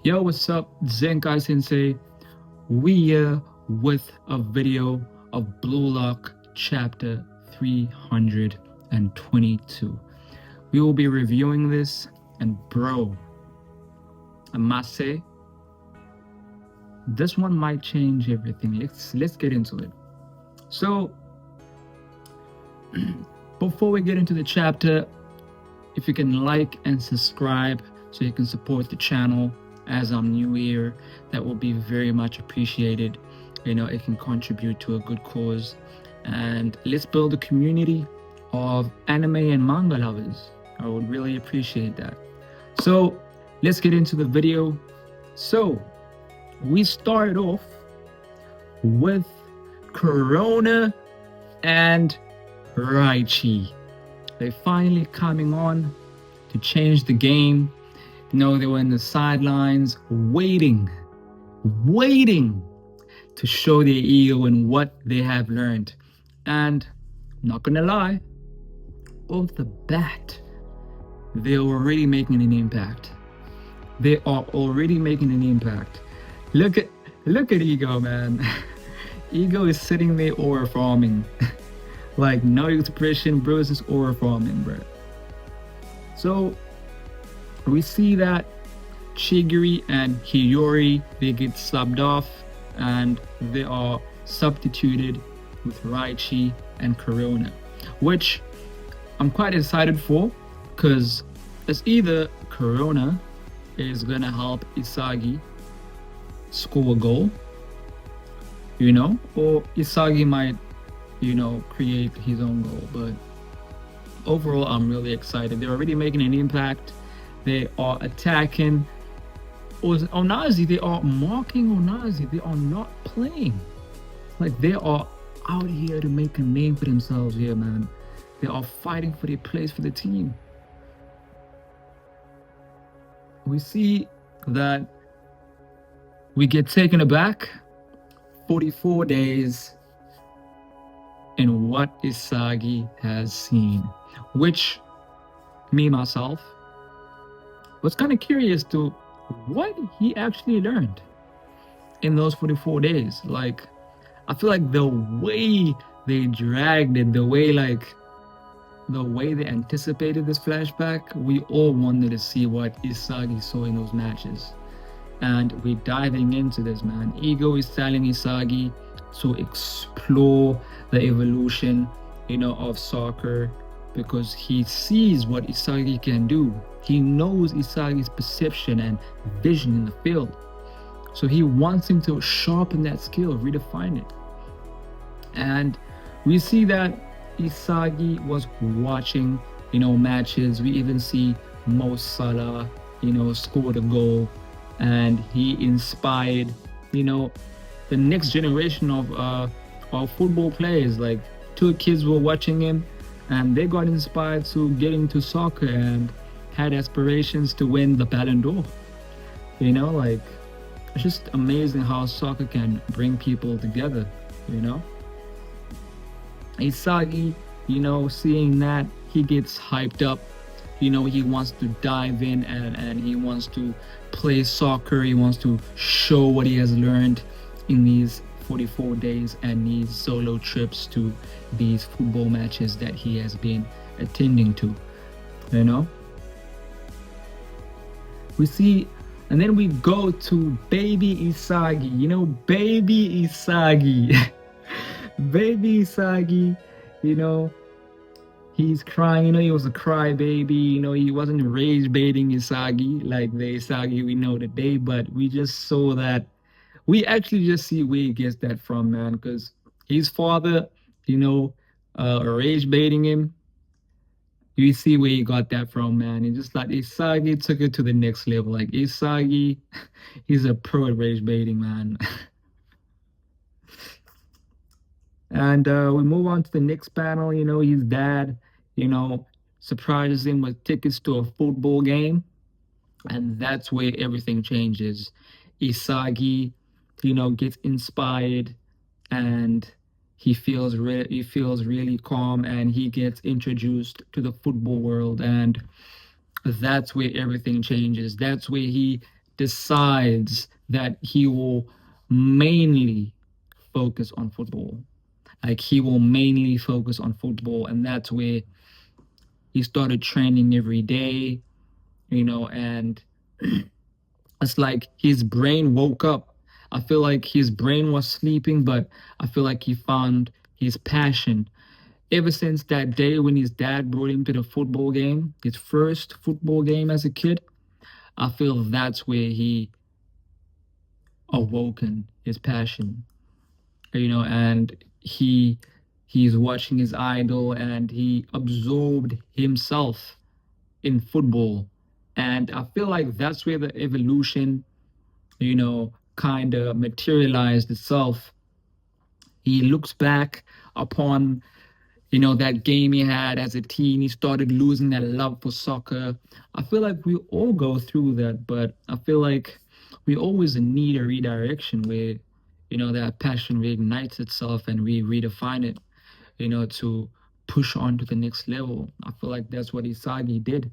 Yo, what's up, Zenkai Sensei? We here with a video of Blue Lock chapter 322. We will be reviewing this, and bro, I must say, this one might change everything. Let's get into it. So, before we get into the chapter, if you can like and subscribe so you can support the channel as I'm new here, that will be very much appreciated. It can contribute to a good cause, and let's build a community of anime and manga lovers. I would really appreciate that. So let's get into the video. So we started off with Corona and Raichi. They finally coming on to change the game. They were in the sidelines waiting to show their ego and what they have learned. And not gonna lie, off the bat, they're already making an impact. They are already making an impact. Look at Ego, man. Ego is sitting there aura farming. Like, no expression versus aura farming, bro. So we see that Chigiri and Hiyori, they get subbed off and they are substituted with Raichi and Corona, which I'm quite excited for, because it's either Corona is gonna help Isagi score a goal, or Isagi might, create his own goal. But overall, I'm really excited. They're already making an impact. They are attacking Onazi. They are mocking Onazi. They are not playing. Like, they are out here to make a name for themselves here, man. They are fighting for their place for the team. We see that we get taken aback 44 days in what Isagi has seen, which me myself was kind of curious to what he actually learned in those 44 days. Like, I feel like the way they dragged it, the way they anticipated this flashback, we all wanted to see what Isagi saw in those matches. And we're diving into this, man. Ego is telling Isagi to explore the evolution, of soccer, because he sees what Isagi can do. He knows Isagi's perception and vision in the field. So he wants him to sharpen that skill, redefine it. And we see that Isagi was watching, matches. We even see Mo Salah, scored a goal, and he inspired, the next generation of football players. Like, two kids were watching him, and they got inspired to get into soccer and had aspirations to win the Ballon d'Or. Like, it's just amazing how soccer can bring people together. Isagi, seeing that, he gets hyped up. He wants to dive in and he wants to play soccer. He wants to show what he has learned in these 44 days and these solo trips to these football matches that he has been attending to. We see, and then we go to baby Isagi. Baby Isagi. Baby Isagi, he's crying. He was a crybaby. He wasn't rage baiting Isagi like the Isagi we know today, but we just saw that. We actually just see where he gets that from, man, because his father, rage baiting him. You see where he got that from, man. And just like Isagi took it to the next level. Like, Isagi, he's a pro at rage baiting, man. And we move on to the next panel. His dad, surprises him with tickets to a football game. And that's where everything changes. Isagi, gets inspired, and he feels really calm, and he gets introduced to the football world. And that's where everything changes. That's where he decides that he will mainly focus on football. Like he will mainly focus on football, and that's where he started training every day, and it's like his brain woke up. I feel like his brain was sleeping, but I feel like he found his passion. Ever since that day when his dad brought him to the football game, his first football game as a kid, I feel that's where he awoken his passion, and he's watching his idol and he absorbed himself in football. And I feel like that's where the evolution, kind of materialized itself. He looks back upon, that game he had as a teen. He started losing that love for soccer. I feel like we all go through that, but I feel like we always need a redirection where, that passion reignites itself and we redefine it, to push on to the next level. I feel like that's what Isagi did.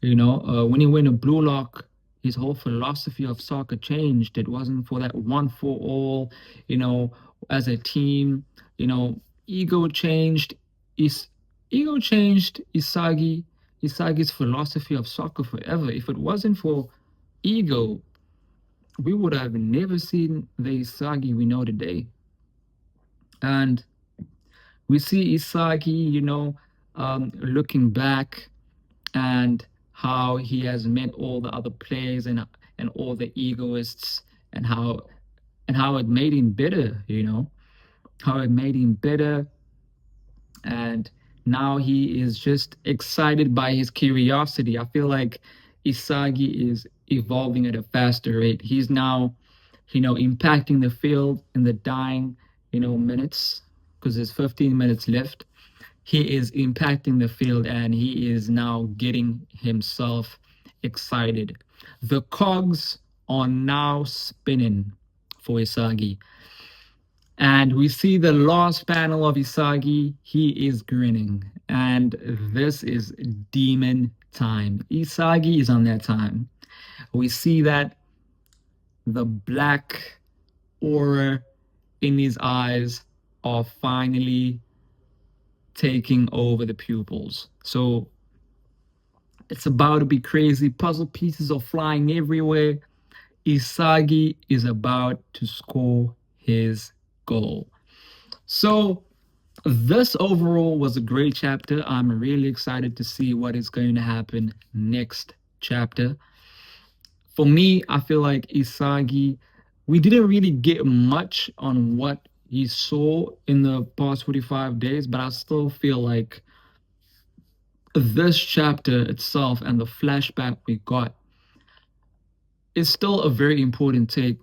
When he went to Blue Lock, his whole philosophy of soccer changed. It wasn't for that one for all, you know, as a team, you know, ego changed. Is ego changed Isagi's philosophy of soccer forever. If it wasn't for ego, we would have never seen the Isagi we know today. And we see Isagi, looking back and how he has met all the other players and all the egoists and how it made him better, how it made him better. And now he is just excited by his curiosity. I feel like Isagi is evolving at a faster rate. He's now, impacting the field in the dying, minutes, because there's 15 minutes left. He is impacting the field and he is now getting himself excited. The cogs are now spinning for Isagi. And we see the last panel of Isagi. He is grinning. And this is demon time. Isagi is on that time. We see that the black aura in his eyes are finally taking over the pupils. So it's about to be crazy. Puzzle pieces are flying everywhere. Isagi is about to score his goal. So this overall was a great chapter. I'm really excited to see what is going to happen next chapter. For me, I feel like Isagi, we didn't really get much on what he saw in the past 45 days, but I still feel like this chapter itself and the flashback we got is still a very important take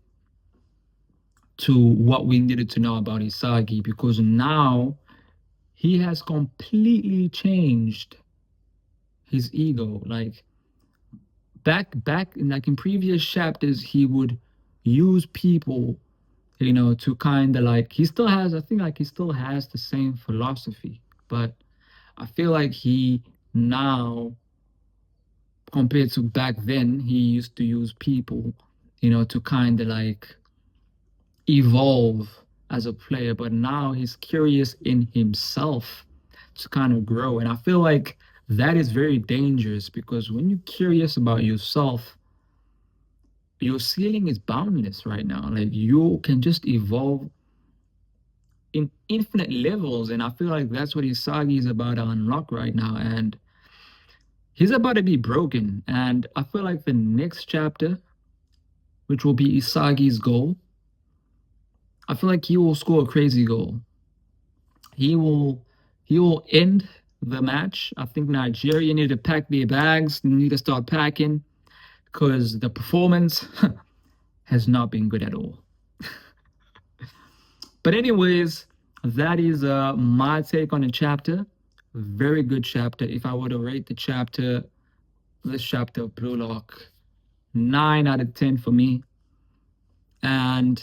to what we needed to know about Isagi, because now he has completely changed his ego. Like back in previous chapters, he would use people, to kind of like, he still has, I think like he still has the same philosophy, but I feel like he now, compared to back then, he used to use people, to kind of like evolve as a player, but now he's curious in himself to kind of grow. And I feel like that is very dangerous, because when you're curious about yourself, your ceiling is boundless right now. Like you can just evolve in infinite levels. And I feel like that's what Isagi is about to unlock right now. And he's about to be broken. And I feel like the next chapter, which will be Isagi's goal, I feel like he will score a crazy goal. He will end the match. I think Nigeria need to pack their bags, need to start packing, because the performance has not been good at all. But anyways, that is my take on the chapter. Very good chapter. If I were to rate this chapter of Blue Lock, 9 out of 10 for me. And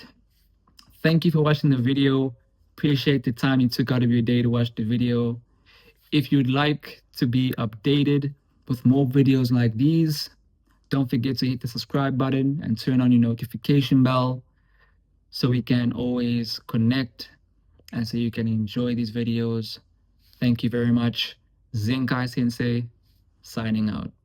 thank you for watching the video. Appreciate the time you took out of your day to watch the video. If you'd like to be updated with more videos like these, Don't forget to hit the subscribe button and turn on your notification bell so we can always connect and so you can enjoy these videos. Thank you very much. Zenkai Sensei, signing out.